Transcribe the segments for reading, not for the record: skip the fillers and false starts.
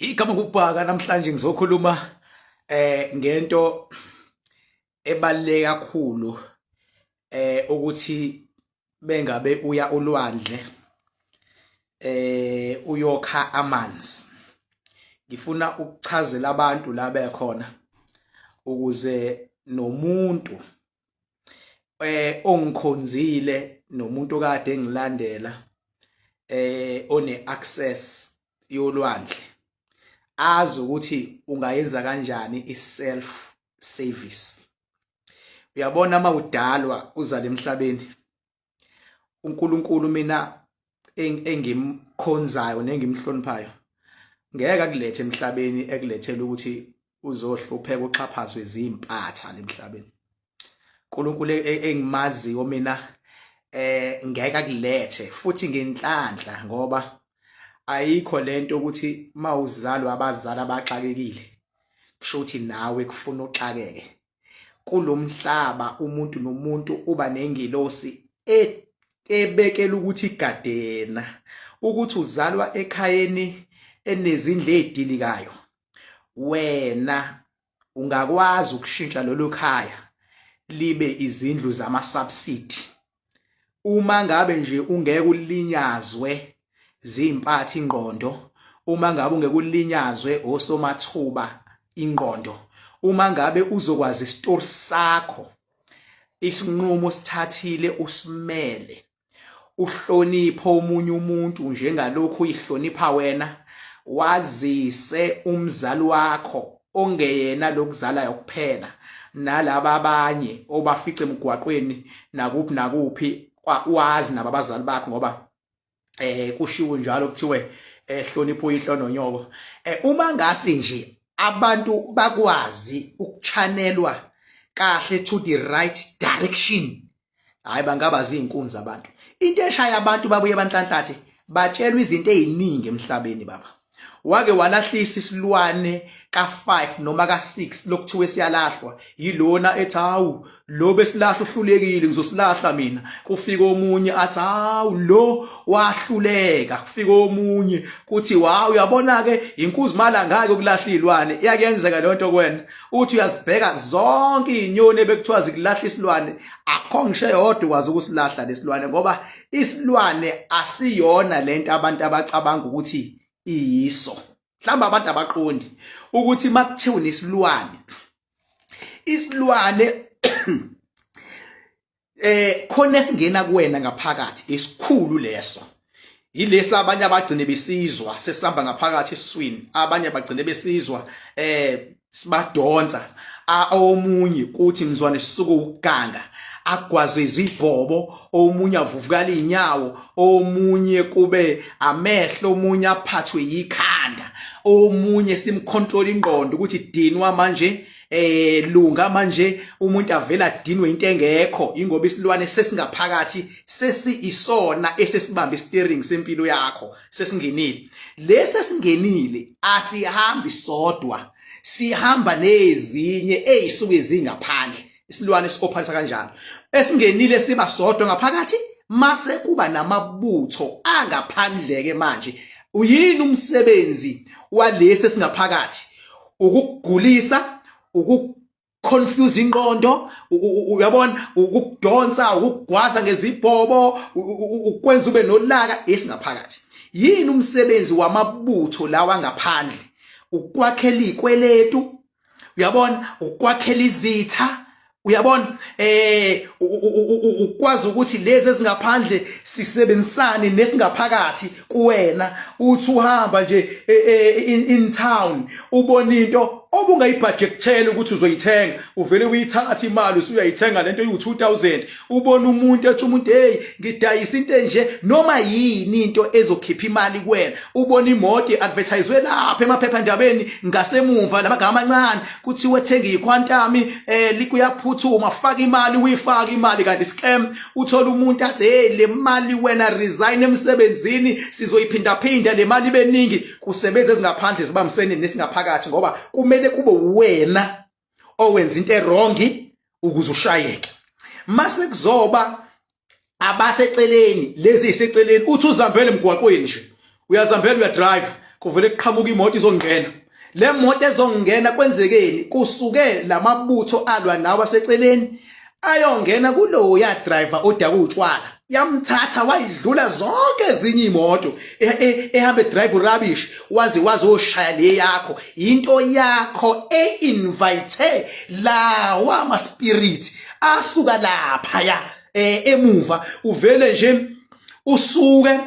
Igama kubhaka namhlanje ngizokhuluma ngento ebaluleke kakhulu ukuthi bengabe uya olwandle uyokha amanzi. Ngifuna ukuchazela abantu la bekhona ukuze nomuntu ongikhonzile nomuntu kade engilandela one access yolwandle azi ukuthi ungayenza kanjani i-self service. Uyabona mawudalwa uzala emhlabeni, uNkulunkulu mina engimkhonzayo nengimhloniphayo ngeke akulethe emhlabeni ekulethela ukuthi uzohlupheka uxhaphazwe izimpatha lemhlabeni. uNkulunkulu engimaziyo mina ngeke akulethe futhi ngenhlanhla, ngoba ayikho lento ukuthi mawuzalwa abazali abaxakekile kusho ukuthi nawe kufuna uxakeke. Kulomhlaba umuntu nomuntu uba nengilosi ebekela ukuthi igadena ukuthi uzalwa ekhayeni enezindlu ezidilikayo, wena ungakwazi ukushintsha lolu khaya libe izindlu zama-subsidy uma ngabe nje ungeke ulinyazwe zimpatha ingqondo, uma ngabe ungeke ulinyazwe osomathuba ingqondo, uma ngabe uzokwazi isitori sakho, isinqumo sithathile usimele, uhlonipha omunye umuntu njengalokhu uyihlonipha wena, wazise umzali wakho ongeyena lokuzalayo kuphela nalabo abanye obafice emgwaqweni nakuphi nakuphi, wazi nabo abazali bakho, ngoba kushiwo njalo kuthiwe hlonipha uyihlo nonyoko. Uma ngase nje abantu bakwazi ukuchannelwa kahle to the right direction, hayi bangaba zinkunzi abantu. Into eshaya abantu babuye banhlanhlathe batshelwa izinto eziningi emhlabeni. Baba wake walahlisa isilwane ka5 noma ka6 lokuthiwe siyalahlwa yilona ethi hawu lo besilahla uhlulekile ngizosilahla mina. Kufika omunye athi hawu lo wahluleka. Kufika omunye kuthi wow uyabona ke inkuzi mala ngake ukulahla izilwane. Iyakenzeka lonto kwena uthi uyazibheka zonke izinyoni ebekuthiwa zikulahla isilwane, akho ngisho eyodwa ukwazi ukusilahla lesilwane, ngoba isilwane asiyona lento abantu abacabanga ukuthi iyiso. Mhlawumbe abantu abaqondi ukuthi makuthiwa nesilwane, isilwane khona esingena kuwena ngaphakathi esikhulu leso. Yilesa abanye abagcine besizwa sesihamba ngaphakathi esiswini, abanye bagcine besizwa sibadonsa, omunye kuthi mzwane sisuka ukuganga agwazwe izibhobo, omunye avuvukala inyawo, omunye kube amehlo, omunye aphathwe yikhanda, omunye simcontrol ingqondo ukuthi dinwa manje lunga manje umuntu avela dinwe into engekho, ingoba isilwane sesingaphakathi sesiyisona esesibamba steering sempilo yakho, sesingenile. Lesesingenile asihambi sodwa, sihamba nezinye ezisuke zingaphandle. Isilwane sikophatha kanjalo, esingenile siba sodwa ngaphakathi, mase kuba namabutho angaphandleke. Manje uyini umsebenzi walesi singaphakathi? Ukugulisa, ukuconfuse ingqondo, uyabona, ukudonsa, ukugwaza ngezibhobo, ukwenza ube nolaka esingaphakathi. Yini umsebenzi wamabutho lawa ngaphandle? Ukwakhela izikweletu, uyabona, ukwakhela izitha, uyabona, ukwazi ukuthi lezi ezingaphandle sisebenzisane nesingaphakathi kuwena. Uthi uhamba nje in town ubona into obungayibudgetela ukuthi uzoyithenga, uvele uyithatha imali usuyayithenga lento eyi-2000, ubona umuntu ethi umuntu hey ngidayisa into enje noma yini into ezokhipha imali kuwena. Ubona imoto advertisewe lapha emaphephandabeni ngasemumva namagama amancane kuthiwe thenga iquantum likuyaphuthuma, faka imali, uyifaka imali, kanti scam. Uthola umuntu athi hey le mali wena resign emsebenzini sizoyiphinda phinda le mali beningi. Kusebenza ezingaphandle zibambisene nesingaphakathi, ngoba kumele kube wena owenza into erongi ukuze ushayeke. Mase kuzoba abaseceleni, lezi iseceleni, uthi uzambele emgwaqweni nje, uyazambela, uyadrive, kuvele kuqhamuka imoto izongena. Le moto ezongena kwenzekeni kusuke lamabutho alwa nawe aseceleni ayongena kulo ya driver odaka utshwala yamthatha wayidlula zonke ezinye imoto ehambe drive rubbish wazi oshaya le yakho into yakho invite lawa ama spirit asuka lapha ya emuva uvele nje usuke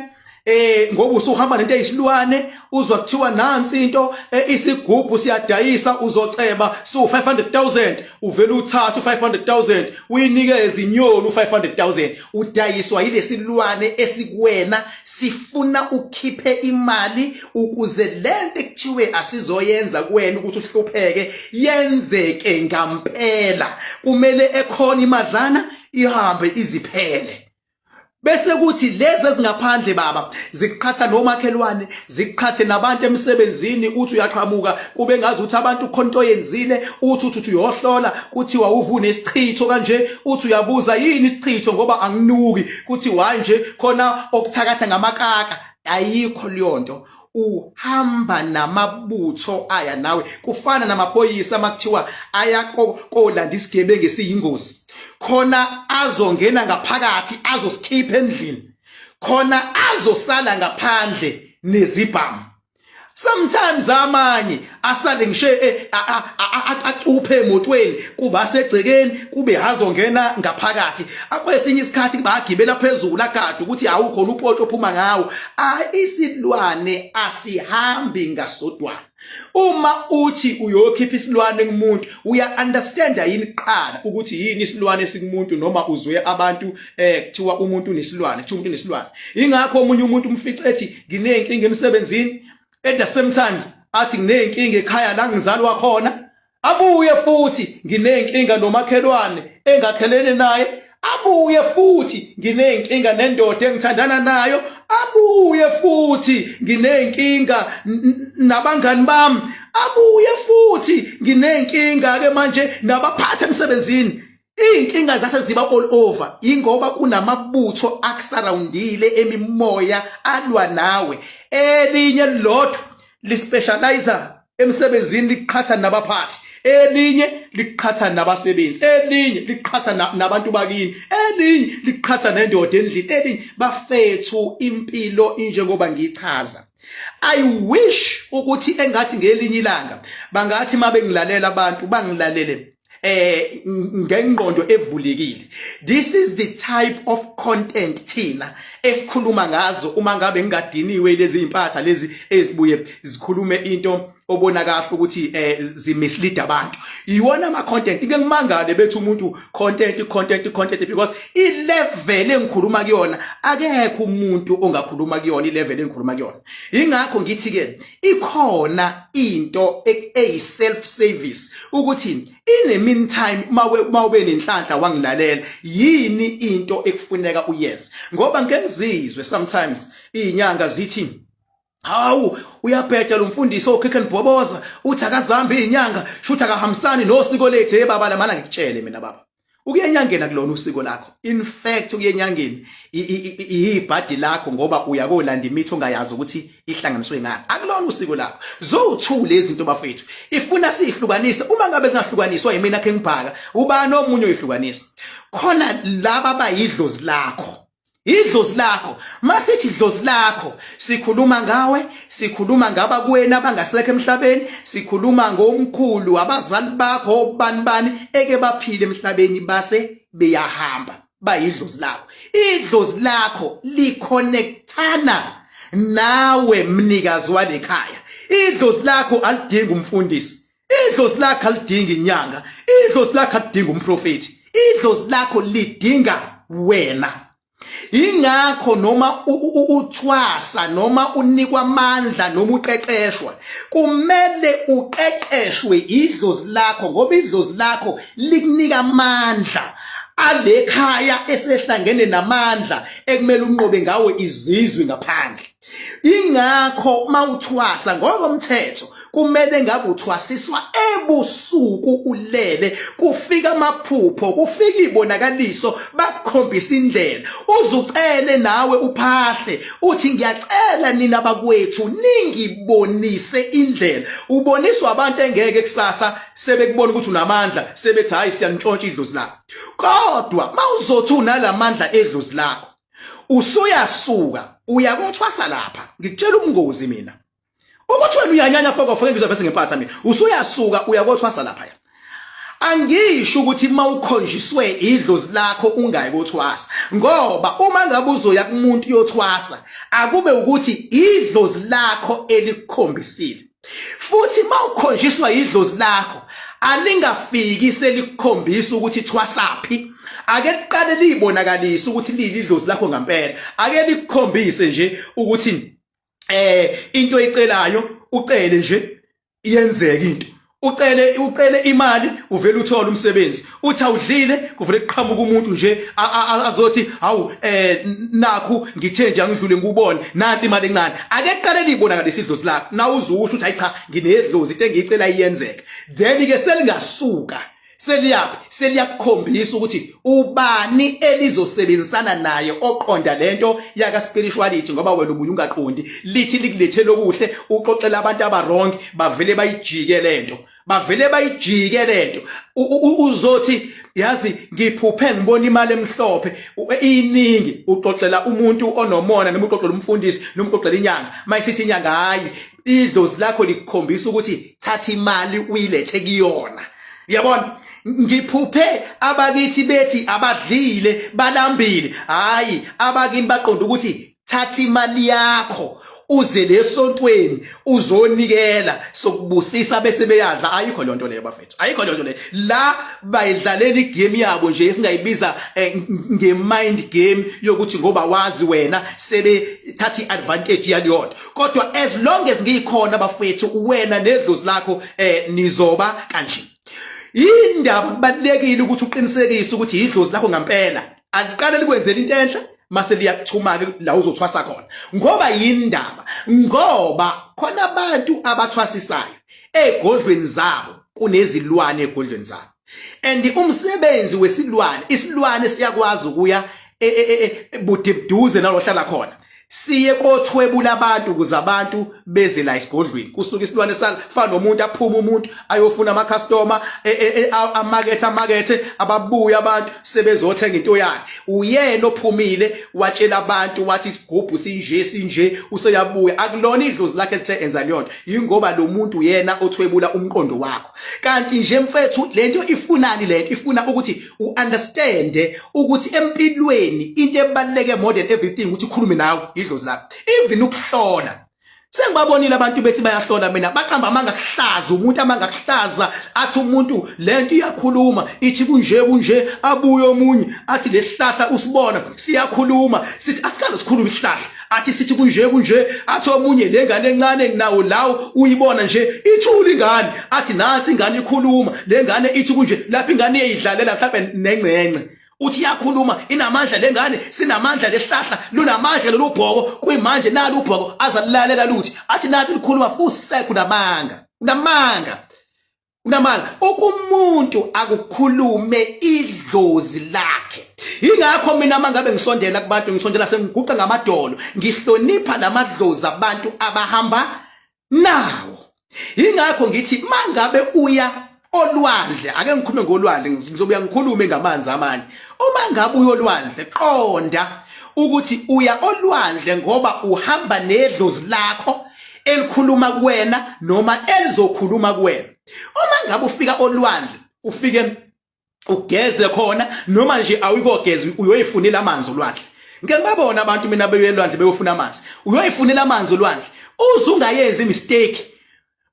ngoba usuhamba nento eyisilwane uzwa kuthiwa nansi into isigubhu siyadayisa uzoceba so 500,000 uvela uthatha 500,000 uyinikeza inyoni 500,000 udayiswa yilesilwane esikuwena sifuna ukhiphe imali ukuze lento ekuthiwe asizoyenza kuwena ukuthi uhlupheke yenzeke ngampela kumele ekhona imadlana ihambe iziphele. Bese kuthi lezi ezingaphandle baba zikuqhatha nomakhelwane zikuqhathe nabantu emsebenzini uthi uyaqhamuka kube ngazi ukuthi abantu khonto yenzile uthi uyohlola kuthi wawuvuna isichitho kanje uthi uyabuza yini isichitho ngoba anginuki kuthi wanje khona okuthakatha ngamakaka ayikho leyonto uhamba namabutho aya nawe kufana namaphoyisa makuthiwa ayakolanda isigebengu esiyingozi khona azongena ngaphakathi azosikhipha endlini khona azosala ngaphandle nezibhamu. Sometimes amanye asale ngishe acuphe emotweni kuba asegcekeni kube hazongena ngaphakathi akwesinye isikhathi bagibela phezulu akade ukuthi awukhona upoto ophuma ngawo. Isilwane asihambi ngasodwana. Uma uthi uyokhipha isilwane kumuntu uya understanda yini qala ukuthi yini isilwane esikumuntu noma uzwe abantu kuthiwa umuntu unesilwane kuthiwa umuntu unesilwane. Ingakho omunye umuntu umfice ethi nginenkinga emsebenzini at the same time athi nginenkinga ekhaya la ngizalwa khona abuye futhi nginenkinga nomakhelwane engakhelene naye abuye futhi nginenkinga nendoda engithandana nayo abuye futhi nginenkinga nabangani bami abuye futhi nginenkinga ke manje nabaphatha emsebenzini. Inkinga zase ziba all over ingoba kunamabutho akusurroundile emimoya alwa nawe. Elinye lodwa lispecializer emsebenzini liqhatha nabaphathi, elinye liqhatha nabasebenzi, elinye liqhatha nabantu bakini, elinye liqhatha nendoda endlini, elinye bafethu impilo injengoba ngichaza. I wish ukuthi engathi ngelinye ilanga bangathi mabe ngilalela abantu bangilalele ngengqondo evulekile. This is the type of content thina esikhuluma ngazo uma ngabe ngingadiniwe lezi impatha lezi ezibuye zikhulume into obona kahle ukuthi zimislead abantu. Iwona ama content ngeke ngimangale bethu umuntu content because ilevel engikhuluma kuyona akekho umuntu ongakhuluma kuyona ilevel engikhuluma kuyona. Ingakho ngithi ke ikhona into eyi self service ukuthi in the meantime mawube nenhlanhla wangilalela yini into ekufuneka uyenze ngoba ngenzizwe sometimes inyanga zithi hawu uyaphetha lo mfundisi okhekhe nibhoboza uthi akazambi inyanga shutha akahambisani nosiko lethu baba lamana ngikutshele mina baba ukuyenyangena kulona usiko lakho. In fact ukuyenyangeni ibhadi lakho ngoba uyakolanda imithi ongayazi ukuthi ihlanganiswe ngani akulona usiko lakho. Zothule izinto bafethu ifuna sihlukanise uma ngabe singahlukaniswa yimina ke ngibhaka ubani omunye oyihlukanisa khona laba bayidlozi lakho. Idlozi lakho masithi idlozi lakho sikhuluma ngawe sikhuluma ngaba kuwena abangasekho emhlabeni sikhuluma ngomkhulu abazali bakho bani eke baphile emhlabeni base beyahamba bayidlozi lakho. Idlozi lakho liconnectana nawe mnikazi walekhaya. Idlozi lakho alidinga umfundisi, idlozi lakho alidinga inyanga, idlozi lakho alidinga umprofeti, idlozi lakho lidinga wena. Ingakho noma uthwasa noma unikwa amandla noma uqeqeshwa kumele uqeqeshwe idlozi lakho ngoba idlozi lakho likunika amandla alekhaya esehlangene namandla ekumele unqobe ngawe izizwe ngaphandle. Ingakho mawuthwasa ngokomthetho kumele ngabe uthwasiswa ebusuku ulele, kufika amaphupho, kufika ibonakaliso bakukhombisa indlela. Uzucele nawe uphahle uthi ngiyacela nina bakwethu ningibonise indlela. Uboniswa abantu engeke kusasa sebekubona ukuthi unamandla, sebethi hayi siyanintshontsha idlozi lakho. Kodwa mawuzothi unalamandla edlozi lakho, usuyasuka uyakothwasa lapha. Ngikutshela ubungozi mina. Ukuthi wena uyanyanya fokofeke ngizwa bese ngempatha mina. Usuyasuka uyakothwasa lapha. Angisho ukuthi mawukhonjiswe idlozi lakho ungayibothwasa, ngoba uma ngabe uzoya kumuntu yothwasa akube ukuthi idlozi lakho elikukhombisile. Futhi mawukhonjiswa idlozi lakho alingafiki selikukhombisa ukuthi thwasaphi, ake liqale libonakalise ukuthi lili idlozi lakho ngempela. Ake likukhombise nje ukuthi into oyicelayo ucele nje iyenzeka into. Ucele imali uvela uthola umsebenzi. Uthi awudlile kuvele kuqhamuka umuntu nje azothi hawu nakhu ngithe nje angidlule ngikubone nansi imali encane. Ake kuqale libonakalise idlozi lakho. Na uzusho ukuthi hayi cha nginedlozi into engiyicela iyenzeka. Then ke selingasuka seliyaphi seliyakukhombisa ukuthi ubani elizosebenzisana naye oqonda lento yaka spirituality, ngoba wena ubuye ungaqondi lithi likulethele okuhle uxoxela abantu abarong bavele bayijike lento. Uzothi yazi ngiphuphe ngibona imali emhlophe iningi, uxoxela umuntu onomona noma uxoxela umfundisi noma uxoxela inyanga. Mayisithi inyanga hayi idlozi lakho likukhombisa ukuthi thatha imali uyilethe kuyona. Yabona, ngiphuphe abakithi bethi abadlile balambile, hayi abakini baqonda ukuthi thatha imali yakho uze lesontweni uzonikela sokubusisa bese beyadla. Ayikho lonto leyo bafethu, ayikho lonto leyo. La bayidlalela igame yabo nje esingayibiza nge-mind game yokuthi ngoba wazi wena sebethatha i-advantage yaleyonto. Kodwa as long as ngikhona bafethu wena nedlozi lakho nizoba kanje. Indaba kubalekile ukuthi uqinisekise ukuthi idlozi lakho ngempela. Aliqale likwenzela into enhle mase liyakuthuma la uzothwasa khona. Ngoba yindaba, ngoba khona abantu abathwasisayo egodlweni zabo kunezilwane egodlweni zabo. And umsebenzi wesilwane, isilwane siyakwazi ukuya budeduze nalohlala khona. Siye kothwebula abantu ukuze abantu beze la isigodlweni. Kusuka isilwane sifana nomuntu aphuma umuntu ayofuna ama customer amakethe ababuya abantu sebezothenga into yakhe. Uyena ophumile watshela abantu wathi isigubhu sinje useyabuya. Akulona idlozi lakhe lithe enza leyonto, ingoba lo muntu yena othwebula umqondo wakho. Kanti nje mfethu lento ifunani lento? Ifuna ukuthi uunderstande ukuthi empilweni into ebaluleke more than everything ukuthi ukhulume nawe idlozi lakho. Even ukuhlola, sengibabonile abantu bethi bayahlola mina baqamba amangakuhlaza umuntu amangakuhlaza athi umuntu lento iyakhuluma ithi kunje abuye omunye athi lesihlahla usibona siyakhuluma, sithi asikaze sikhuluma isihlahla athi sithi kunje athi omunye lengane encane nginawo lawo uyibona nje ithula ingane athi nansi ingane ikhuluma, lengane ithi kunje lapha ingane iyidlalela mhlawumbe nengcence. Uthi yakhuluma inamandla lengane, sinamandla lesihlahla lunamandla lolubhoko kuyimanje nalo ubhoko azalilalela luthi athi nathi likhuluma fusekho unamanga. Ukumuntu akukhulume idlozi lakhe. Ingakho mina mangabe ngisondela kubantu ngisondela sengiguqa ngamadolo, ngihlonipha lamadlozi abantu abahamba nawo. Ingakho ngithi mangabe uya olwandle, ake ngikhulume ngolwandle ngizobuya ngikhulume ngamanzi amanye. Uma ngabe uya olwandle qonda ukuthi uya olwandle ngoba uhamba nedlozi lakho elikhuluma kuwena noma elizokhuluma kuwena. Uma ngabe ufika olwandle ufike ugeze khona noma nje awuyikogeza uyoyifunela amanzi olwandle. Ngeke ngibabona abantu mina beyo elwandle beyofuna amanzi, uyoyifunela amanzi olwandle. Uzungayenza imistake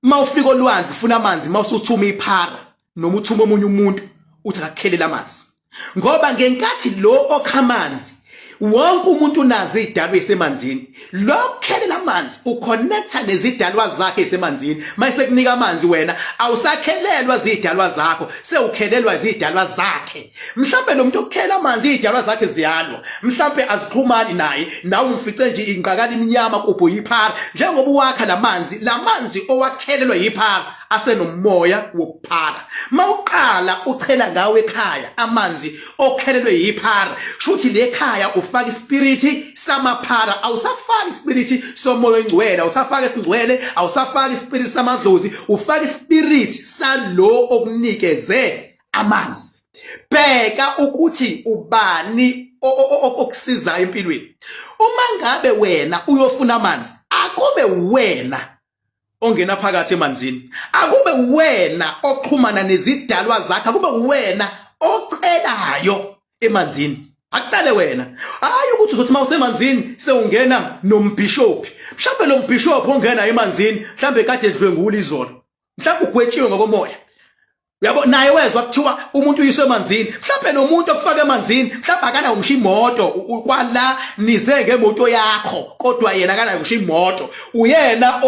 mawufika olwandle ufuna amanzi mawusuthuma iphara noma uthuma omunye umuntu uthi akakhelela amanzi. Ngoba ngenkathi lo okhamanzi wonke umuntu unazo izidalwa esemanzini lokukhelela amanzi uconnecta nezidalwa zakhe esemanzini mayise kunika amanzi wena awusakhelelwa izidalwa zakho sewukhelelwa izidalwa zakhe mhlambe lo muntu okukhela amanzi izidalwa zakhe ziyalwa mhlambe azixhumani naye nawe umfice nje inqakala iminyama kupho yiphara njengoba uwakha lamanzi owakhelelwa yiphara asenomoya wokuphara mawuqala uchela ngawe ekhaya amanzi okhelelwe yiphara shuthi lekhaya ufaka ispiriti samaphara awusafaki ispiriti somoya ongcwele awusafaki isingcwele awusafaki ispiriti samadlozi ufaka ispiriti salo okunikeze amanzi bheka ukuthi ubani okusiza empilweni uma ngabe wena uyofuna amanzi akube wena ongena phakathi emanzini akube wena oxhumana nezidalwa zakhe akube wena ocelayo emanzini akuqale wena hayi ukuthi uzothi mawusemanzini sewungena nombishophi mhlawumbe lo mbishophi ongena emanzini mhlawumbe kade edlwengula izolo mhlawumbe ugwetshiwe ngokomoya yabo naye wezwa kuthiwa umuntu uyiswe emanzini mhlawumbe nomuntu okufaka emanzini mhlawumbe akana umsha imoto kwala nize ngemoto yakho kodwa yena akana umsha imoto uyena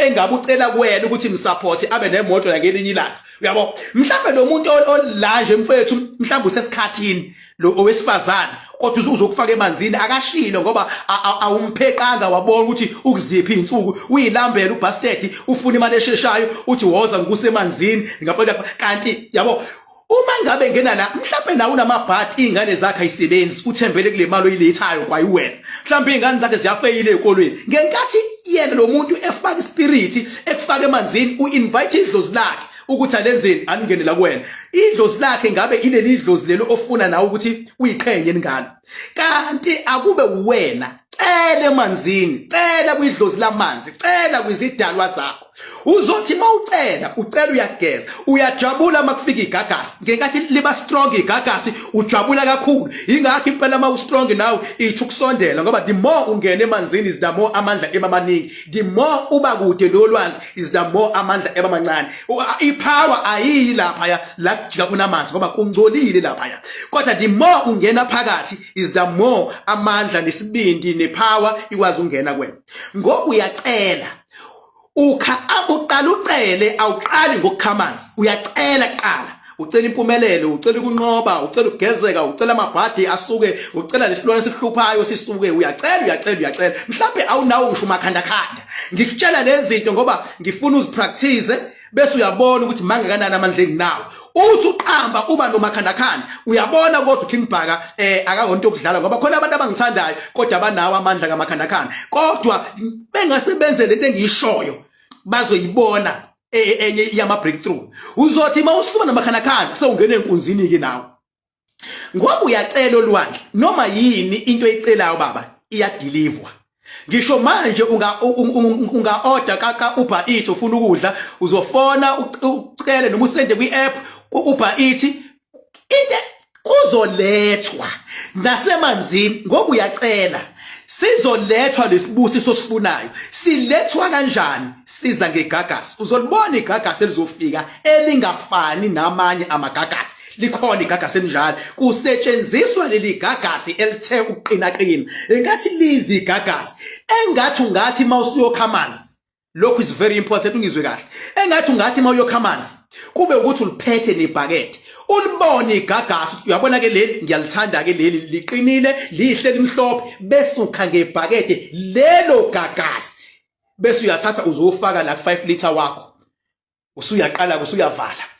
engabe ucela kuwena ukuthi msupport abe nemoto langelinye ilanga uyabo mhlawumbe nomuntu olanje mfethu mhlawumbe usesikhathini lo owesifazane kodwa uzokufaka emanzini akashilo ngoba awumpheqanga wabona ukuthi ukuziphi insuku uyilambela ubasket ufuna imali esheshayo uthi woza ngikusemanzini ngaphola kanti yabo uma ngabe ngena la mhlawumbe nawe unamabhati ingane zakhe ayisebenzi uthembele kule mali oyilethayo kwayiwena mhlawumbe ingane zakhe ziyafeyile ezikolweni ngenkathi yena lo muntu efaka ispirit ekufaka emanzini uinvite idlozi lakhe ukuthi alenzeni aningenela kuwena idlozi lakhe ngabe ileli idlozi lelo ofuna nawe ukuthi uyiqhenye ngalo kanti akube wena cela emanzini cela kwidlozi lamanzi cela kwizidalwa zakho uzothi mawucela ucela uyageza uyajabula makufika igagasi ngenkathi liba strong igagasi ujabula kakhulu ingakho impela ma ustrong nawe ithi ukusondela ngoba the more ungena emanzini is the more amandla emaningi the more uba kude lolwandle is the more amandla ebamancane ipower ayiyi lapha la kujika kunamanzi ngoba kungcolile lapha kodwa the more ungena phakathi is the more amandla nesibindi nepower ikwazi ungena kwena ngoba uyacela uqala ucele awuqali ngokukhamanzi uyacela kuqala ucela impumelelo ucela ukunqoba ucela ukugezeka ucela amabhadi asuke ucela lesilwane sihluphayo sisuke uyacela mhlawumbe awunawo ngisho umakhandakhanda ngikutshela lezi zinto ngoba ngifuna uzipractice bese uyabona ukuthi mangakanani amandla enginawo uthi uqamba uba nomakhandakhanda uyabona kodwa uKingbhaka akahonto okudlala ngoba khona abantu abangithandayo kodwa abanawo amandla kamakhandakhanda kodwa bengasebenze lento engiyishoyo bazoyibona enye yama breakthrough uzothi mawusuma namakhandakhanda sewungena enkunzini ke nawe ngoba uyacela olwandle noma yini into oyicelayo baba iyadeliver ngisho manje unga order ka Uber Eats ufuna ukudla uzofona ucele noma usende kwi-app ku-Uber Eats into kuzolethwa nasemanzini ngoba uyacela sizolethwa lesibusiso sifunayo silethwa kanjani siza ngegagasi uzolibona igagasi elizofika elingafani namanye amagagasi likhona igagasi elinjalo kusetshenziswa leli gagasi elithe uqinaqina engathi lizi igagasi engathi mawusuyokha amanzi lokhu is very important ungizwe kahle engathi mawuyokha amanzi kube ukuthi uliphethe nebhakede ulibone igagasi uyabona ke leli ngiyalithanda ke leli liqinile lihle limhlophe bese ukha ngebhakede lelo gagasi bese uyathatha uzofaka la 5 liter wakho usuyaqala usuyavala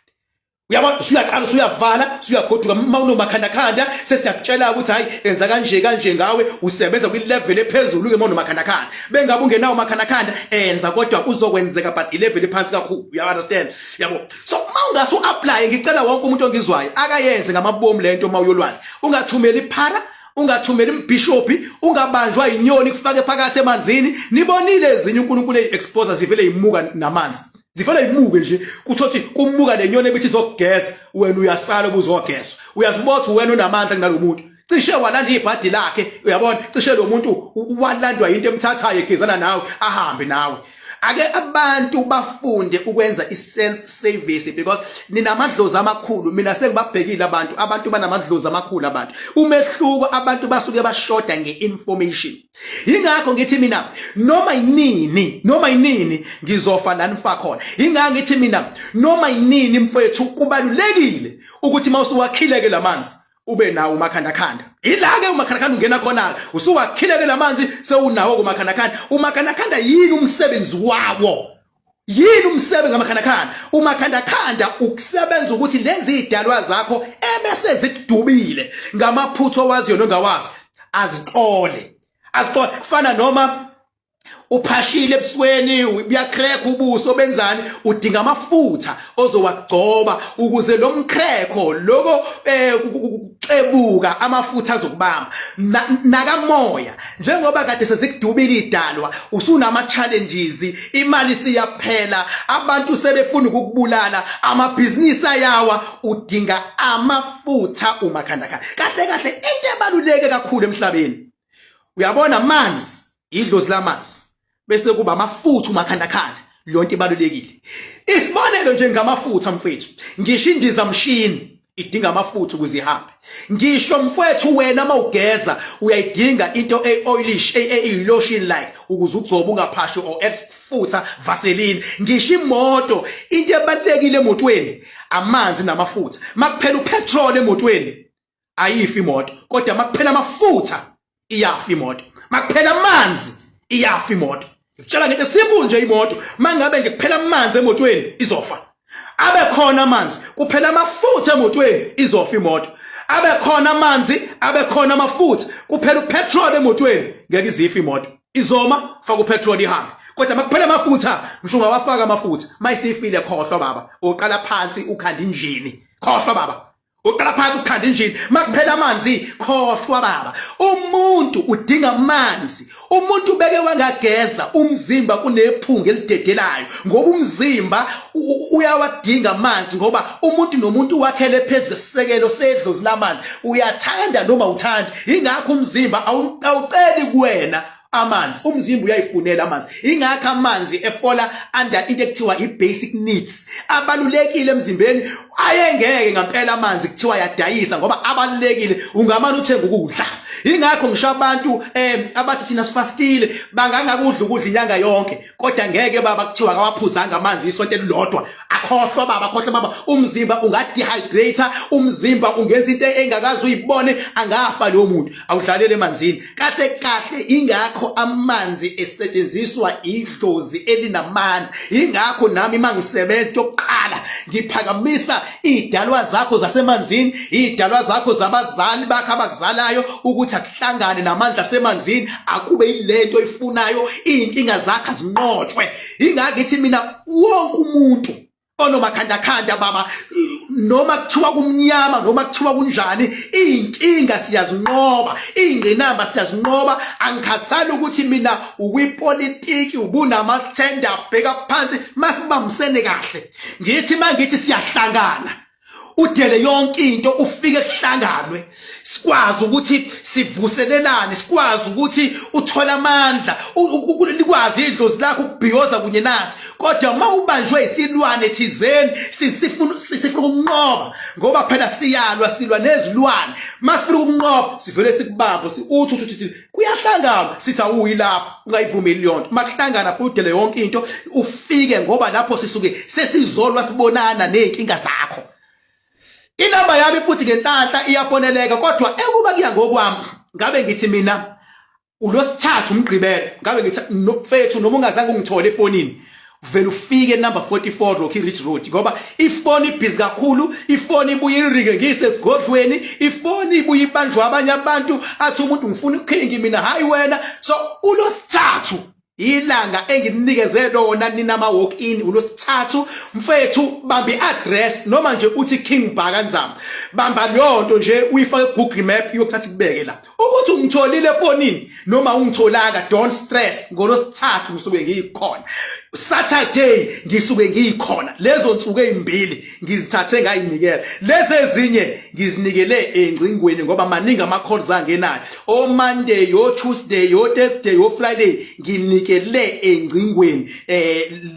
uyabona usuyaqala usuyavala usuyagoduka mawunomakhandakhanda sesiyakutshela ukuthi hayi enza kanje ngawe usebenza kwi level ephezulu ke mawunomakhandakhanda bengabe ungenawo makhandakhanda enza kodwa uzokwenzeka but i level ephansi kakhulu you understand yabo so mawungasu apply ngicela wonke umuntu ongizwayo akayenze ngamabomu lento mawuyolwandle ungathumeli iphara ungathumeli imbishophi ungabanjwa inyoni kufake phakathi emanzini nibonile ezinye uNkulunkulu exposure zivele imuka namanzi zifana imuke nje kuthothi kumuka lenyoni ebithi izogeza wena uyasala ubuzogezwa uyazibotha wena unamandla kunalomuntu cishe walanda ibhadi lakhe uyabona cishe lo muntu walandwa into emthathayo egezana nawe ahambe nawe ake abantu bafunde ukwenza i-self service because ninamadlozi amakhulu. Mina sengibabhekile abantu banamadlozi amakhulu abantu. Umehluko abantu basuke bashoda nge-information. Ingakho ngithi mina noma inini ngizofa la nifa khona. Ingakho ngithi mina noma inini mfethu kubalulekile ukuthi mawusuwakhileke lamanzi ube nawo umakhandakhanda. Ilake umakhandakhanda ungena khona usuwakhileke lamanzi sewunawo umakhandakhanda. Umakhandakhanda yini umsebenzi wawo? Yini umsebenzi wamakhandakhanda? Umakhandakhanda ukusebenza ukuthi lezi idalwa zakho ebese zikudubile ngamaphutho waziyo nongawazi azixole. Kufana noma uphashile ebusweni uyacrack ubuso benzani udinga amafutha ozowagcoba ukuze lo mkrekho lokho kucebuka amafutha azokubamba nakamoya njengoba kade sezikudubile idalwa usunama challenges imali siyaphela abantu sebefuna ukukubulala amabhizinisi ayawa udinga amafutha umakhandakhanda kahle into ebaluleke kakhulu emhlabeni uyabona amanzi idlozi lamanzi bese kuba amafutha umakhandakhanda lonke ibalulekile. Isibonelo nje ngamafutha mfethu ngisho indizamshini idinga amafutha ukuze ihambe. Ngisho mfethu wena mawugeza uyayidinga into oilish lotion like ukuze ugcobe ungaphashi or esifutha vaseline. Ngisho imoto into ebalekile emotweni amanzi namafutha. Makuphela upetrol emotweni ayifi imoto kodwa makuphela amafutha iyafa imoto. Makuphela amanzi iyafa imoto. Ngitshela ngeke simple nje imoto mangabe nje kuphela amanzi emotweni izofa. Abe khona amanzi kuphela amafutha emotweni izofa imoto. Abe khona amanzi abe khona amafutha kuphela upetrol emotweni ngeke izifa imoto. Izoma faka upetrol ihambe. Kodwa makuphela amafutha ngisho ungawafaka amafutha mayisifile khohlwa baba uqala phansi ukhanda injini khohlwa baba uqala phansi ukhanda injini makuphela amanzi khohlwa baba. Umuntu udinga amanzi. Umuntu beke wangageza umzimba kunephunga elidedelayo ngoba umzimba uyawadinga amanzi ngoba umuntu nomuntu wakhele phezulu isisekelo sedlozi lamanzi uyathanda noma uthandi. Ingakho umzimba awuceli kuwena amanzi. Umzimba uyayifunela amanzi. Ingakho amanzi efola under into ekuthiwa i-basic needs abalulekile emzimbeni. Ayengeke ngempela amanzi kuthiwa yadayisa ngoba abalulekile ungamane uthenga ukudla. Ingakho ngisho abantu abathi thina sifastile bangangakudla ukudla inyanga yonke kodwa ngeke baba kuthiwa kawaphuzanga amanzi isonto elilodwa. Akhohlwa baba umzimba ungadehydrate. Umzimba ungenza into engakazi uyibone angafa lo muntu awudlalele emanzini kahle. Ingakho amanzi esetshenziswa idlozi elinamandla. Ingakho nami mangisebenza yokuqala ngiphakamisa idalwa zakho zasemanzini, idalwa zakho zabazali bakho abakuzalayo ukuthi akuhlangane namandla asemanzini akube ilento oyifunayo inkinga zakho azinqotshwe. Ingakho ngithi mina wonke umuntu onomakhandakhanda baba noma kuthiwa kumnyama noma kuthiwa kunjani inkinga siyazinqoba, ingqinamba siyazinqoba. Angikhathali ukuthi mina ukwipolitiki ubunamathenda bheka phansi masibambisene kahle. Ngithi mangithi siyahlangana udele yonke into ufike sihlanganwe sikwazi ukuthi sivuselelane, sikwazi ukuthi uthola amandla ukwazi idlozi lakho ukubhiyoza kunye nathi. Kodwa mawubanjwe isilwane thizeni sifuna ukunqoba ngoba phela silwa nezilwane. Masifuna ukunqoba sivele sikubambe uthi kuyahlangana sithi awuyilapha ungayivumeli yonke. Makuhlangana futhi udele yonke into ufike ngoba lapho sisuke sesizolwa sibonana nezinkinga zakho. Inamba yami futhi ngenhlanhla iyafoneleka kodwa ekuba kuya ngokwami ngabe ngithi mina ulosithathu umgqibelo ngabe ngithi mfethu noma ungazange ungithole efonini vele ufike number 44 Rocky Ridge Road ngoba ifoni ibhizi kakhulu. Ifoni ibuye iringe ngisesigodlweni. Ifoni ibuye ibanjwe abanye abantu athi umuntu ngifuna ukukhinga mina hayi wena. So ulosithathu ilanga engininikeze lona nina ama walk in ulosithathu mfethu bamba i-address noma nje uthi King Bhakanzama bamba lonto nje uyifake Google Map yokuthatha kubeke la ukuthi ungitholile efonini noma ungitholanga. Don't stress ngolosithathu ngisuke ngiyikhona. Saturday ngisuke ngiyikhona. Lezo nsuku ezimbili ngizithathe ngayinikela. Lezi ezinye ngizinikele engcingweni ngoba maningi ama calls angenayo. O Monday, o Tuesday, o Thursday, o Friday nginike ngibekele engcingweni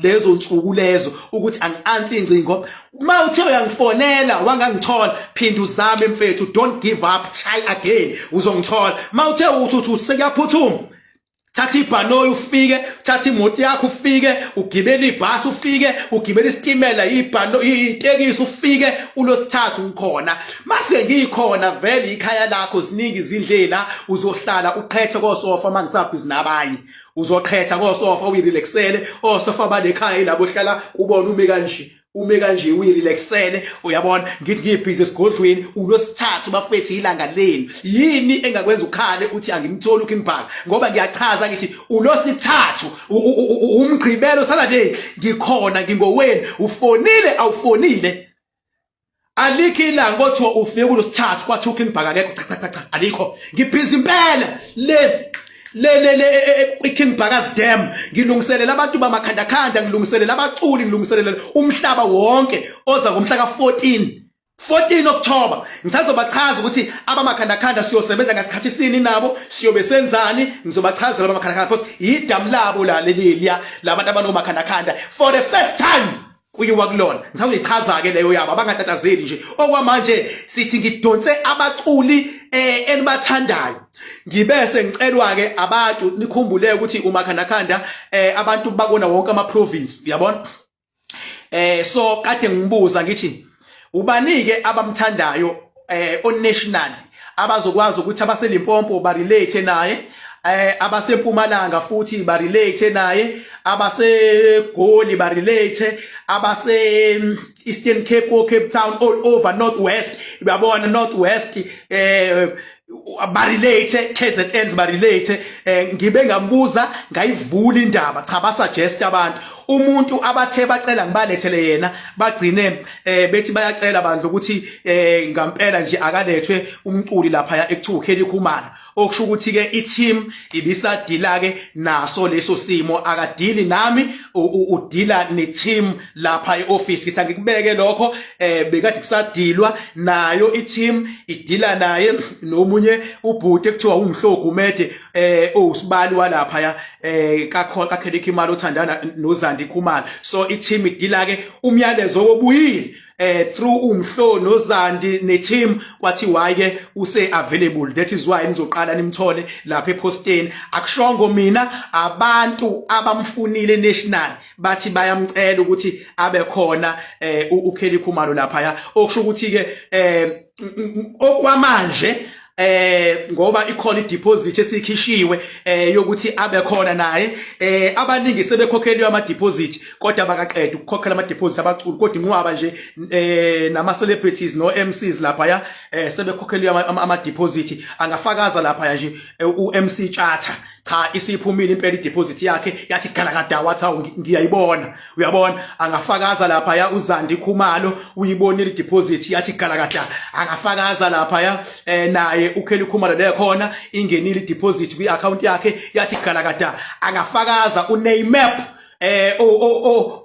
lezo nsuku lezo ukuthi angi-answer ingcingo. Mawuthe uyangifonela wangangithola phinda uzame mfethu, don't give up, try again uzongithola. Mawuthe uthi sekuyaphuthuma, thatha ibhanoyi ufike, thatha imoto yakho ufike, ugibele ibhasi ufike, ugibele isitimela, itekisi ufike, uLosithathu ngikhona. Mase ngikhona vele ikhaya lakho ziningi izindlela uzohlala uqhethe kosofa mangisabhizi nabanye. Uzoqhetha kosofa uyirelaxele, osofa balekhaya ilabo ohlala ubona ume kanje uyirelaxele, uyabona ngithi ngibhizi esigodlweni. uLosithathu bafethu ilanga leni yini engakwenza ukhale uthi angimtholi uKingBhaka, ngoba ngiyachaza ngithi uLosithathu umgqibelo Saturday ngikhona, ngingowenu. Ufonile awufonile alikho ilanga othiwa ufike kuLosithathu kwathi uKingBhaka akekho, cha alikho. Ngibhizi impela iKingBhaka's dam, ngilungiselela abantu bamakhandakhanda, ngilungiselela abaculi, ngilungiselela umhlaba wonke oza ngomhla ka-14 October. Ngisazobachaza ukuthi abamakhandakhanda siyosebenza ngasikhathi sini nabo, siyobe senzani. Ngizobachazela abamakhandakhanda because idam labo la leliya labantu abanomakhandakhanda for the first time kuyiwa kulona. Ngisazoyichaza ke leyo yabo, abangatatazeli nje. Okwamanje sithi ngidonse abaculi enibathandayo, ngibese ngicelwa ke abantu nikhumbule ukuthi umakhandakhanda abantu bakona wonke ama province, uyabona. So kade ngibuza ngithi ubanike abamthandayo on national abazokwazi ukuthi abaseLimpopo ba relate naye, abaseMpumalanga futhi ba relate naye, abaseGoli ba relate, abase Eastern Cape or Cape Town, all over Northwest, uyabona Northwest barelate, KZNs barelate. Ngibe ngambuza ngayivula indaba, cha basuggest abantu umuntu abathe bacela ngibalethele yena, bagcine bethi bayacela bandla ukuthi ngampela nje akalethwe umculi lapha ekuthiwa uKelly Khumalo. Okusho ukuthi ke i-team ibisadila ke naso leso simo, akadili nami, udila ne-team lapha e-office. Ngithi ngikubeke lokho, bekade kusadilwa nayo i-team, idila naye nomunye ubhuti ekuthiwa uMhlogu Mede, owusibali walapha kaKelly Khumalo othandana noZandi Khumalo. So i-team idila ke umyalezo wobuyile through uMhlo noZandi ne-team kwathi waye use available. That is why nizoqala nimthole lapha eposteni. Akushongo mina, abantu abamfunile national bathi bayamcela ukuthi abe khona uKelly Khumalo lapha. Okusho ukuthi ke okwamanje ngoba ikhona ideposit esikhishiwe yokuthi abe khona naye, abaningi sebekhokheliwe ama deposit kodwa bakaqeda ukukhokhela ama deposit abaculi, kodwa inqwaba nje nama celebrities no MCs lapha sebekhokheliwe ama deposit. Angafakaza lapha nje uMC Tjatha, cha isiphumile impela ideposit yakhe yathi galakada wathi ngiyayibona, uyabona. Angafakaza lapha uZandi Khumalo uyibonile ideposit yathi galakada. Angafakaza lapha naye uKelly Khumalo lekhona ingenile ideposit kwi account yakhe yathi galakada. Angafakaza uNaymap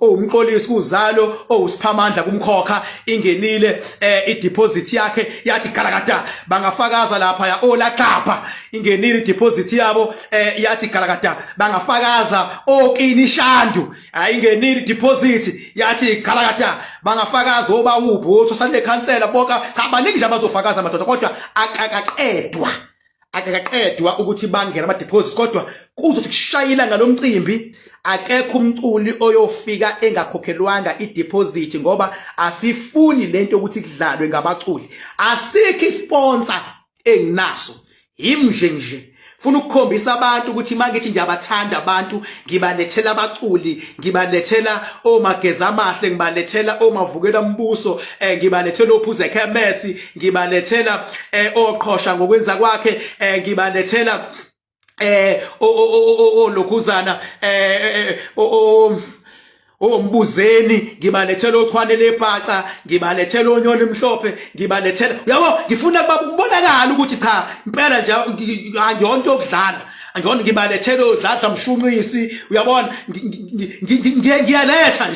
umxolisi kuZalo owusiphamandla kumkhokha ingenile ideposit yakhe yathi galakada. Bangafakaza lapha olaXhapha ingenile ideposit yabo yathi galakada. Bangafakaza oKini Shandu ayingenile ideposit yathi galakada. Bangafakaza obawuphi othosale khansela bonke, cha baningi nje abazofakaza amadoda, kodwa akaqedwa ukuthi bangena ama deposit. Kodwa kuzothi kushayila ngalomcimbi akekho umculi oyofika engakhokhelwanga ideposit, ngoba asifuni lento ukuthi kudlalwe ngabaculi. Asikho isponsor enginaso, nje funa ukukhombisa abantu ukuthi mangithi ngiyabathanda abantu, ngibalethela abaculi, ngibalethela oMageza Amahle, ngibalethela oMavukela Mbuso, ngibalethela oPhuze Khemesi, ngibalethela oqhosha ngokwenza kwakhe, ngibalethela lokhuzana Mbuzeni, ngibalethela oXhwane leBhaca, ngibalethela onyoni mhlophe, ngibalethela, yabo ngifuna babonakala ukuthi cha impela nje angiyonto yokudlala, angiyona. Ngibalethela oDladla Mshunqisi, uyabona. Ngiyaletha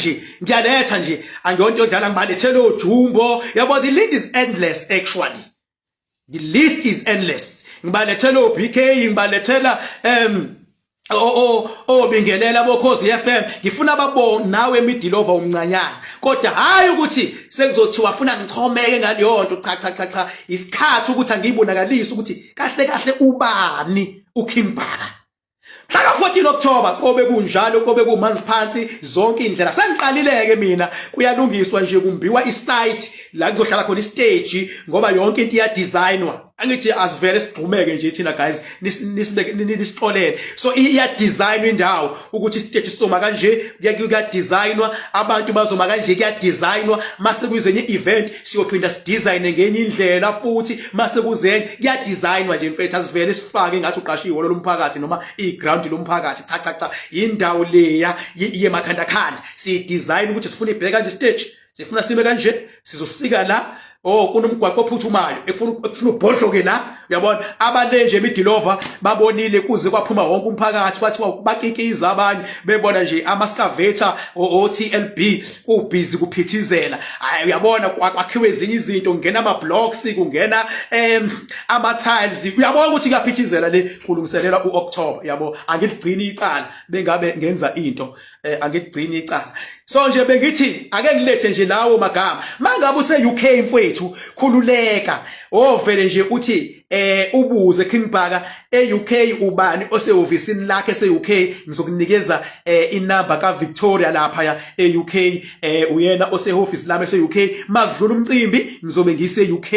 nje angiyonto yokudlala. Ngibalethela oJumbo, yabo. The list is endless actually, the list is endless. Ngibalethela oBK, ngibalethela bingelela bokhozi FM ngifuna ababone nawe Midilova umncanyana kodwa hayi ukuthi sekuzothiwa afuna ngichomeke ngaleyo nto cha isikhathi ukuthi angiyibonakalise ukuthi kahle kahle ubani uKimbaka mhla ka-14 October kobe kunjalo kobe kumanzi phansi zonke indlela sengiqalileke mina kuyalungiswa nje kumbiwa isite la kuzohlala khona istage ngoba yonke into iyadesignwa angithi asivele sigxumeke nje thina guys nisixolele so iyadesignwa indawo ukuthi istage soma kanje kuyadesignwa abantu bazoma kanje kuyadesignwa mase kuzenye event siyophinda sidesign ngenye indlela futhi mase kuzenye kuyadesignwa nje mfethu asivele sifake ngathi uqashiwe lo mphakathi noma iground lomphakathi cha indawo leya yemakhandakhanda sidesign ukuthi sifuna ibheka kanje stage sifuna sime kanje sizosika la kunomgwaqo ophuthumayo efuna ubhodloke la uyabona abanenje Midilova babonile kuze kwaphuma wonke umphakathi kwathiwa bakikiza abanye bebona nje ama-excavator o-TLB kubhizi kuphithizela uyabona kwakhiwe ezinye izinto kungena ama-blocks kungena ama-tiles uyabona ukuthi kuyaphithizela le kulungiselela u-October yabo angiligcini icala bengabe ngenza into angiligcini icala so nje bengithi ake ngilethe nje lawo magama mangabe use-UK mfowethu khululeka vele nje uthi ubuze Kimbaka e-UK ubani osehhovisini lakhe ese-UK ngizokunikeza inamba kaVictoria lapha ya e-UK uyena osehhovisi lami ese-UK makudlula umcimbi ngizobe ngise-UK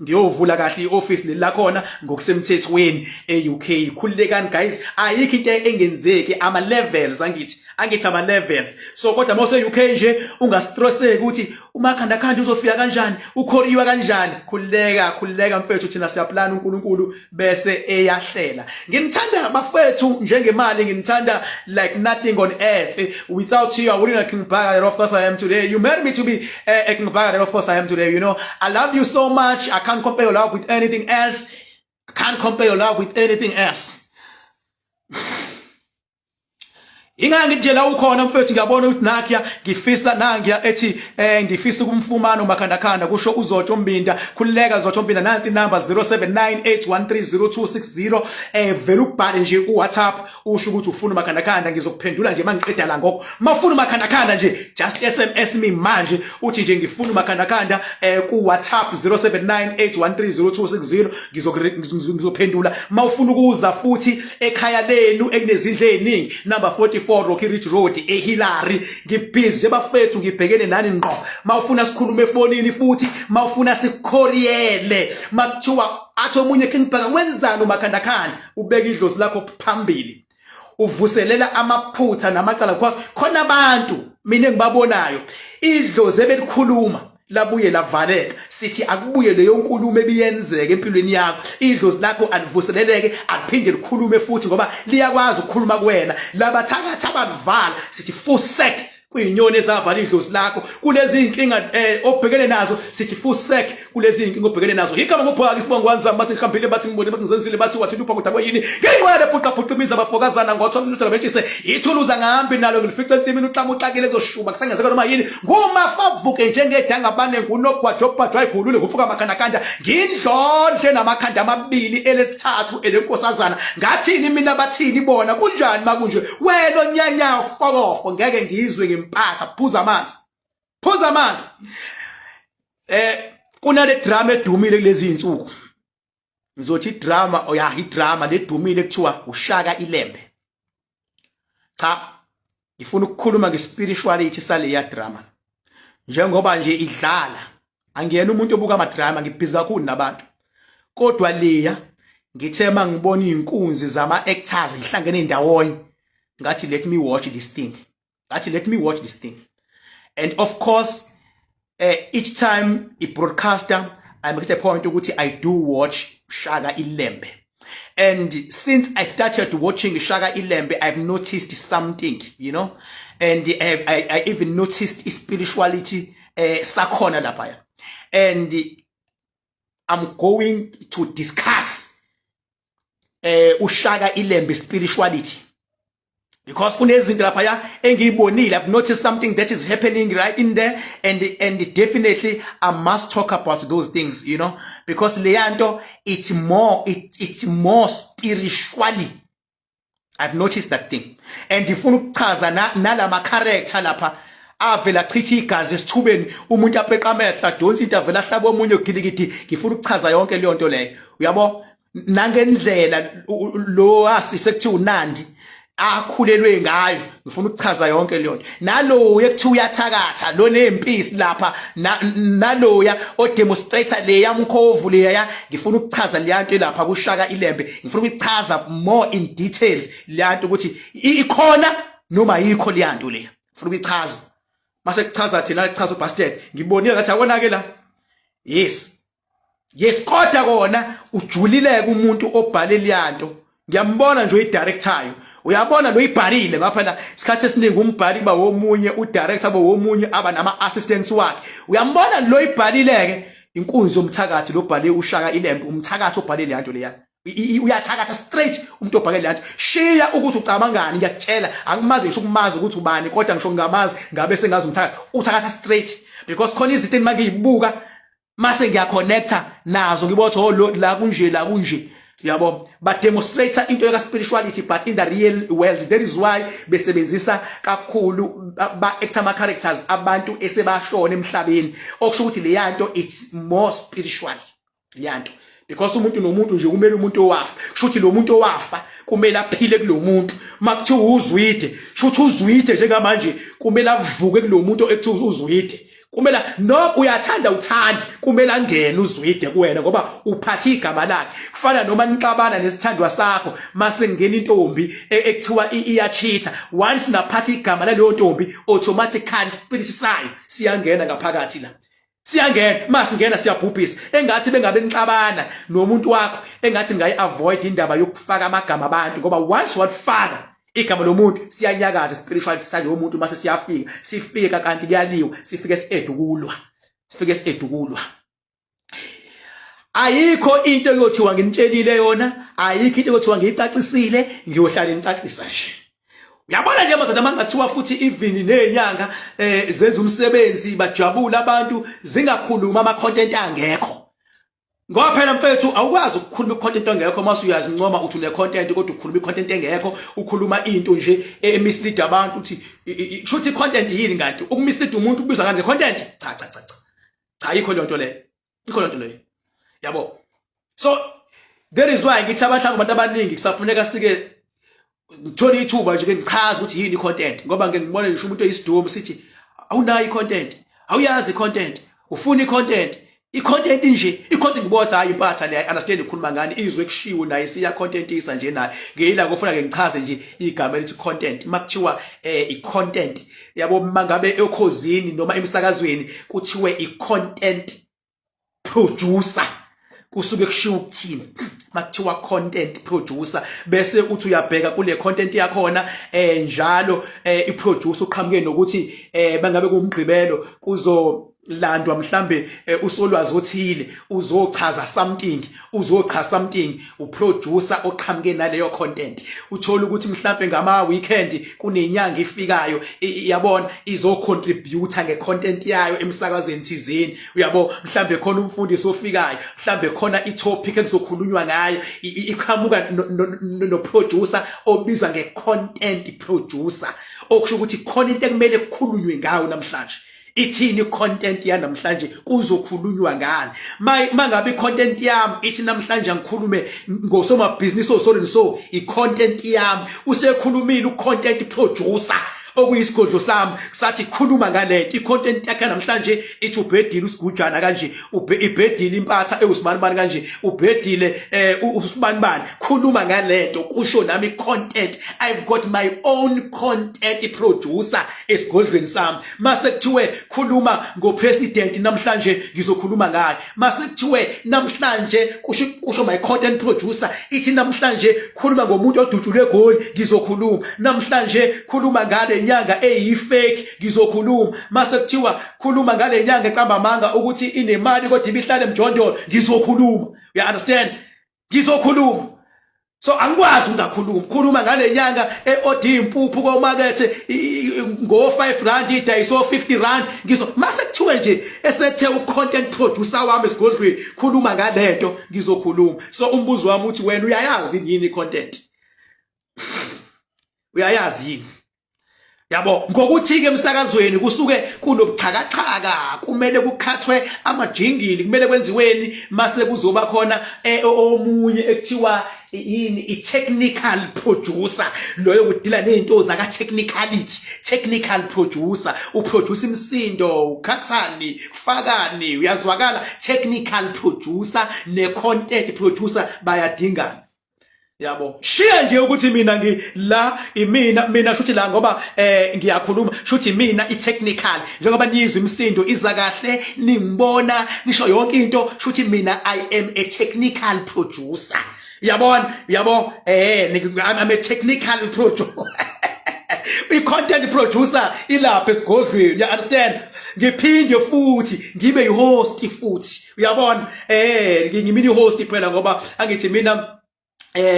ngiyovula kahle i-office leli lakhona ngokusemthethweni e-UK khululekani guys ayikho into engenzeki ama-levels angithi ama-levels so kodwa mawuse-UK nje ungastresseki ukuthi umakhandakhanda uzofika kanjani ukhoriwa kanjani khululeka mfethu thina siyaplana uNkulunkulu bese eyahlela ngimthanda bafethu njengemali ngimthanda like nothing on earth without you I wouldn't have Kimbaka that of course I am today you made me to be a Kimbaka that of course I am today you know I love you so much I can't compare your love with anything else I can't compare your love with anything else ingangitshela ukhona mfethu ngiyabona ukuthi nakhiya ngifisa nangiya ethi ngifisa ukumfumana umakhandakhanda kusho uZotsho Mbinda khulileka Zotsho Mbinda nansi number 0798130260 vele ubhale nje uWhatsApp usho ukuthi ufuna umakhandakhanda ngizokuphendula nje mangiqeda la ngoko mafuna umakhandakhanda nje just SMS me manje uthi nje ngifuna umakhandakhanda ku WhatsApp 0798130260 ngizophendula mawufuna ukuza futhi ekhaya lenu ekunezindle eziningi number 44 Rocky Ridge Road eHillary ngibhizi nje bafethu ngibhekene nani ngqo mawufuna sikhulume efonini futhi mawufuna sikhoriyele makuthiwa athi omunye Kimbaka wenzani umakhandakhanda ubeka idlozi lakho phambili uvuselela amaphutha namacala because khona abantu mina engibabonayo idlozi ebelikhuluma labuye lavaleka sithi akubuye leyo nkulumo ebiyenzeke empilweni yakho idlozi lakho alivuseleleke aliphinde likhulume futhi ngoba liyakwazi ukukhuluma kuwena labathakatha abakuvala sithi full sec kuyinyoni ezavala idlozi lakho kulezi inkinga obhekene nazo sithi full sec kulezi inkinga obhekene nazo igama ngophaka isibongo wanzama bathi ngihambile bathi ngibone bathi ngizenzile bathi wathi upha kodwa yini ngenqwele bhuqabhuqimiza abafokazana ngo-12 betshise ithuluza ngahambi nalo ngilifica ensimini uhlama uxakile kuzoshuba kusengezeka noma yini ngumafavuke njengedanga bane ngunogwajobhajwa ayibhulule ngufuka amakhandakhanda ngindlondle namakhanda amabili elesithathu elenkosazana ngathini mina bathini bona kunjani makunje wena onyanyawo fokofo ngeke ngizwe ngempatha phuza amanzi kunale drama edumile kulezi insuku ngizothi drama idrama ledumile kuthiwa uShaka Ilembe cha ngifuna ukukhuluma ngespirituality sale ya drama njengoba nje idlala angiyena umuntu obuka ama drama ngibhizi kakhulu nabantu kodwa leya ngithe mangibona inkunzi zama actors ihlangene ndawonye ngathi let me watch this thing and of course each time a broadcaster I make it a point ukuthi I do watch Shaka Ilembe and since I started watching Shaka Ilembe I've noticed something you know and I even noticed spirituality sakhona lapha and I'm going to discuss uShaka Ilembe spirituality because kunezinto lapha engiyibonile I've noticed something that is happening right in there and definitely I must talk about those things you know because leyanto it's more spiritually I've noticed that thing. And ngifuna ukuchaza nalama character lapha avela chitha igazi esithubeni umuntu apheqa amehla donsi into avela hlaba omunye ugilikidi ngifuna ukuchaza yonke leyo nto leyo uyabo nangendlela lo asise kuthi unandi akhulelwe ngayo ngifuna ukuchaza yonke leyo nto nalo yekuthi uyathakatha lo nempisi lapha naloya o demonstrator le yamkhovu leya ngifuna ukuchaza le yanto lapha kushaka ilembe ngifuna ukuchaza more in details le yanto ukuthi ikhona noma yikho le yanto le ngifuna ukuchaza mase kuchaza thina kuchaza ubasted ngibonile ngathi akona-ke la yes kodwa kona ujulile kumuntu obhale leyanto ngiyambona nje uyidirectayo uyabona lo ibhalile ngapha la isikhathi esiningi umbhali kuba womunye udirector ba womunye aba nama assistants wakhe uyambona lo ibhalileke inkunzi yomthakathi lo bhale ushaka ilembe umthakathi obhale leyanto leya uyathakatha straight umuntu obhale leyanto shiya ukuthi ucabangani ngiyakutshela angimazi ngisho ukumazi ukuthi ubani kodwa ngisho ngamazi ngabe sengazi umthakathi uthakatha straight because khona izinto engiyibuka mase ngiyaconnecta nazo ngibotho oh la kunje yabo ba demonstrate into yaka spirituality but in the real world that is why besebenzisa kakhulu ba actor ama characters abantu esebashona emhlabeni okusho ukuthi le yanto it's more spiritual yanto because umuntu nomuntu nje kumele umuntu owafa kusho ukuthi lo muntu owafa kumele aphile kulomuntu makuthiwa uzwide kusho ukuthi uzwide njengamanje kumele avuke kulomuntu ekuthiwa uzwide kumela no uyathanda uthandi kumela angene uzwide kuwena ngoba uphatha igama lakhe kufana noma nixabana nesithandwa sakho mase ngena intombi ekuthiwa iyachitha once naphatha igama laleyo ntombi automatically spirit sayo siyangena ngaphakathi la siyangena masingena siyabhubhisa engathi bengabe nixabana nomuntu wakho engathi ngayi avoid indaba yokufaka amagama abantu ngoba once wafaka igama lomuntu siyanyakaza spiritual side yomuntu mase siyafika sifika kanti kuyaliwa sifike sisedukulwa ayikho into yothiwa nginitshelile yona ayikho into yothiwa ngiyicacisile ngiyohlala ngicacisa nje uyabona nje madoda mangathiwa futhi even nenyanga zenza umsebenzi bajabula abantu zingakhuluma ama content angekho ngoba phela mfethu awukwazi ukukhuluma icontent engekho mase uyazi ncoma uthi une content kodwa ukhuluma icontent engekho ukhuluma into nje emislead abantu uthi kushuthi icontent yini kanti ukumislead umuntu ubizwa ngani content cha yikho le nto le yabo so there is why ngithi abantu abaningi kusafuneka sike ngithola ithuba nje ngichaza ukuthi yini icontent ngoba ngibone ngisho umuntu oyisidomo sithi awunayo icontent awuyazi icontent ufuna icontent icontent nje icontent ngibotha hayi impatha le understand ukukhuluma ngani izwe kushiwo naye siya contentisa nje naye ngeyila kufuna ke ngichaze nje igama elithi content makuthiwa icontent yabo mangabe ekhozini noma emsakazweni kuthiwe icontent producer kusuke kushiwo ukuthini makuthiwa content producer bese uthi uyabheka kule content yakhona njalo iproducer uqhamuke nokuthi bangabe kumgqibelo kuzolandwa mhlambe usolwazi othile uzochaza something uproducer oqhamuke naleyo content uthola ukuthi mhlambe ngama weekend kunenyanga ifikayo yabona izocontribute ngecontent yayo emsakazweni thizeni uyabo mhlambe khona umfundisi ofikayo mhlambe khona itopic ekuzokhulunywa ngayo iqhamuka no producer obizwa ngecontent producer okusho ukuthi content ekumele kukhulunywe ngayo namhlanje ithini content yanamhlanje kuzokhulunywa ngani mangabe content yami ithi namhlanje ngikhulume ngosoma business so icontent yami usekhulumile ucontent producer okuyisigodlo sami sathi khuluma ngalento icontent yakhe namhlanje ithi ubhedile usigujana kanje ibhedile impatha eUsibanibani kanje ubhedile uSibanibani khuluma ngalento kusho nami content I've got my own content producer esigodlweni sami mase kuthiwe khuluma ngopresident namhlanje ngizokhuluma ngaye mase kuthiwe namhlanje kusho my content producer ithi namhlanje khuluma ngomuntu odutshule egoli ngizokhuluma namhlanje khuluma ngale nyanga eyifake ngizokhuluma mase kuthiwa khuluma ngale nyanga eqamba manga ukuthi inemali kodwa ibihlale emjondolo ngizokhuluma you understand ngizokhuluma so angikwazi ungakhuluma ngale nyanga eodi impuphu komakethe ngo 5 rand idayiso 50 rand mase kuthiwe nje esethe ucontent producer wami esigodlweni khuluma ngalento ngizokhuluma so umbuzo wami uthi wena uyayazi yini content uyayazi yini yabo ngokuthi ke emsakazweni kusuke kunobuxhakaxhaka kumele kukhathwe amajingili kumele kwenziweni mase kuzoba khona omunye ekuthiwa yini i-technical producer loyo kudila nezinto zaka technicality technical producer uproduce imsindo ukhathani fakani uyazwakala technical producer ne content producer bayadingana yabo shiya nje ukuthi mina mina shuthi la ngoba ngiyakhuluma shuthi mina i-technical njengoba nizwe imsindo iza kahle ningibona nisho yonke into shuthi mina I am a technical producer yabona yabo I'm a technical producer i-content producer ilapha esigodlweni you understand ngiphinde futhi ngibe i-host futhi uyabona ngimini host phela ngoba angithi mina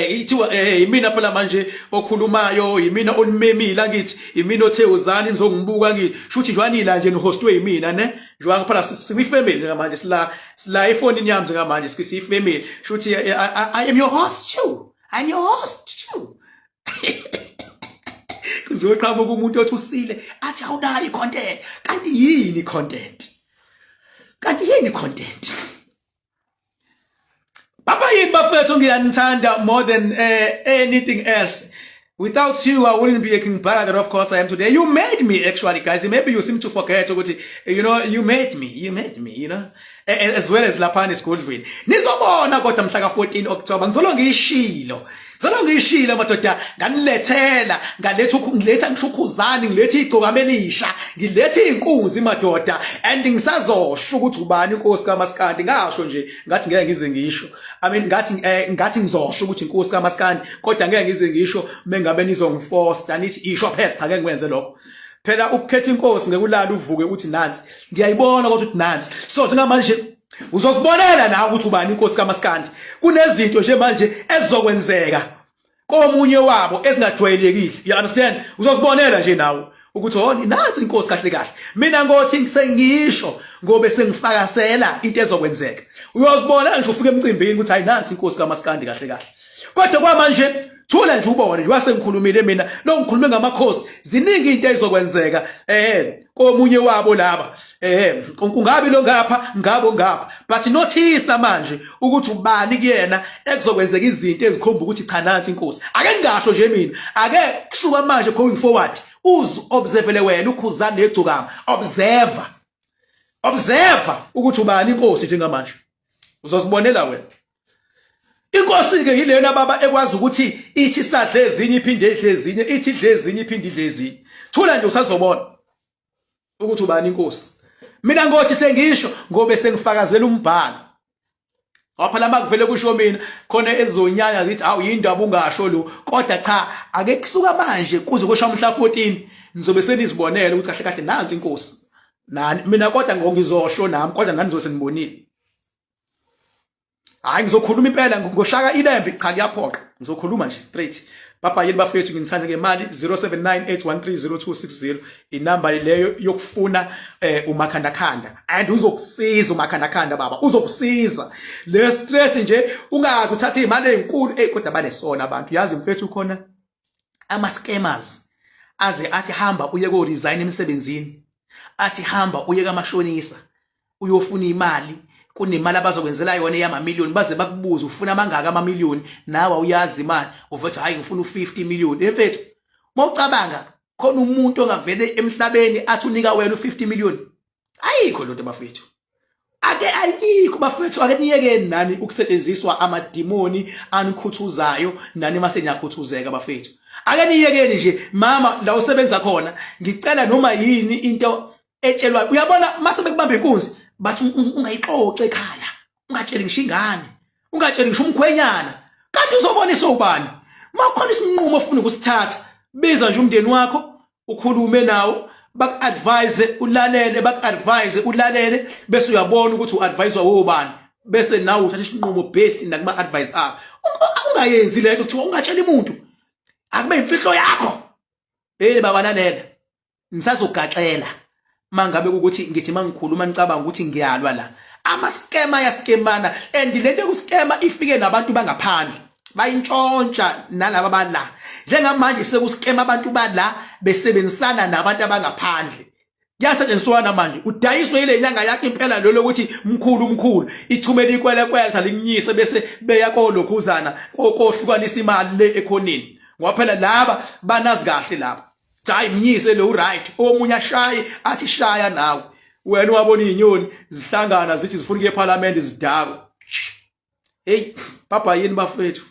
ithiwa yimina phela manje okhulumayo yimina onimemile ngithi yimina othe uzani nizongibuka ngithi shuthi njwanila nje nohostwe yimina ne njwanga phela sifamily njengamanje sila iphone yami njengamanje sifamily shuthi I am your host too I'm your host too kuzoqhamuka umuntu othi usile athi awunayo icontent kanti yini content Papa yini bafethu ngiyanithanda more than anything else. Without you, I wouldn't be a king bag that of course I am today. You made me actually, guys. Maybe you seem to forget, you know, you made me, you know. As well as Lapani School Green. Nizobona kodwa mhla ka-14 October. Ngizolongishilo madoda nganilethela ngiletha ngishukuzani ngiletha igcoka elisha ngiletha inkunzi madoda and ngisazosho ukuthi ubani inkosi kaMaskandi ngasho nje ngathi ngeke ngize ngisho I mean ngathi ngizosho ukuthi inkosi kaMaskandi kodwa ngeke ngize ngisho mengabe nizongiforce nithi isho phela cha ngeke ngikwenze lokho phela ukukhetha inkosi ngekulala uvuke ukuthi nansi ngiyayibona ukuthi nansi so njengamanje uzosibonela nawe ukuthi ubani inkosi kaMaskandi kunezinto nje manje ezizokwenzeka komunye wabo ezingajwayelekile you understand uzosibonela nje nawe ukuthi nansi inkosi kahle kahle mina ngothi sengisho ngobe sengifakasela into ezokwenzeka uyosibona nje ufike emcimbini ukuthi hayi nansi inkosi kaMaskandi kahle kahle kodwa kwamanje thula nje ubone nje wasengikhulumile mina lo ngikhulume ngamakhosi ziningi into ezizokwenzeka komunye wabo laba kungabi lo ngapha but notice manje ukuthi ubani kuyena ekuzokwenzeka izinto ezikhomba ukuthi cha nansi inkosi ake ngisho nje mina ake kusuka manje going forward observele wena ukhuzana negcokama observe ukuthi ubani inkosi njengamanje uzosibonela wena inkosi ke yilena baba ekwazi ukuthi ithi sadle ezinye iphinde idle ezinye ithi idle ezinye iphinde idle ezinye thula nje usazobona ukuthi ubani inkosi mina ngothi sengisho ngobe sengifakazela umbhalo phela makuvele kusho mina khona ezonyanya zithi awu yindaba ungasho lo kodwa cha ake kusuka manje kuze kusho mhla 14 nizobe senizibonela ukuthi kahle kahle nansi inkosi nani mina kodwa ngizosho nami kodwa nani nizosenibonile hayi ngizokhuluma impela ngoshaka ilembe cha kuyaphoqa ngizokhuluma nje straight papa yini bafethu ngithanda ngemali 0798130260 inamba leyo yokufuna umakhandakhanda and uzokusiza umakhandakhanda baba uzokusiza le stress nje ungazi uthatha imali ezinkulu kodwa banesona abantu yazi mfethu khona ama scammers aze athi hamba uye ko resign emsebenzini athi hamba uye kamashonisa uyofuna imali kunemali abazokwenzela yona yama-million baze bakubuza ufuna mangaka ama-million nawe uyazi imali uvethi hayi ngifuna u50 million mfethu mawucabanga khona umuntu ongavele emhlabeni athi unika wena u50 million ayikho lonto bafethu ayikho bafethu ake niyekeni nani ukusetshenziswa amadimoni anikhuthuzayo nani mase niyakhuthuzeka bafethu ake niyekeni nje mama la usebenza khona ngicela noma yini into etshelwa uyabona mase bekubamba inkunzi bathi ungayixoxe ekhaya ungatsheli ngisho ingane ungatsheli ngisho umkhwenyana kanti uzobonisa ubani makhona isinqumo ofuna ukusithatha biza nje umndeni wakho ukhulume nawo baku-advise ulalele bese uyabona ukuthi u-advisor wobani bese nawe uthatha isinqumo based nakuma-advise akho ungayenzi letho kuthiwa ungatsheli umuntu akube imfihlo yakho baba lalela nisazogaxela mangabe ukuthi ngithi mangikhuluma ngicabanga ukuthi ngiyalwa la ama scam ayaskemana and lento yokuskema ifike nabantu bangaphandle bayintshontsha nalabo bala njengamanje sekuskema abantu bala besebenzisana nabantu abangaphandle kuyasetshenziswana manje udayiswe ile nyanga yakhe impela lo lokuthi mkhulu ithumela ikwele salikunyise bese beya kolokhuzana kohlukanisa imali le ekhoneni ngoba phela laba banazi kahle laba hayi mnyise lo right omunye ashaye athi shaya nawe wena wabona inyoni zihlangana zithi zifuna eParliament zidakwa hey baba yini bafethu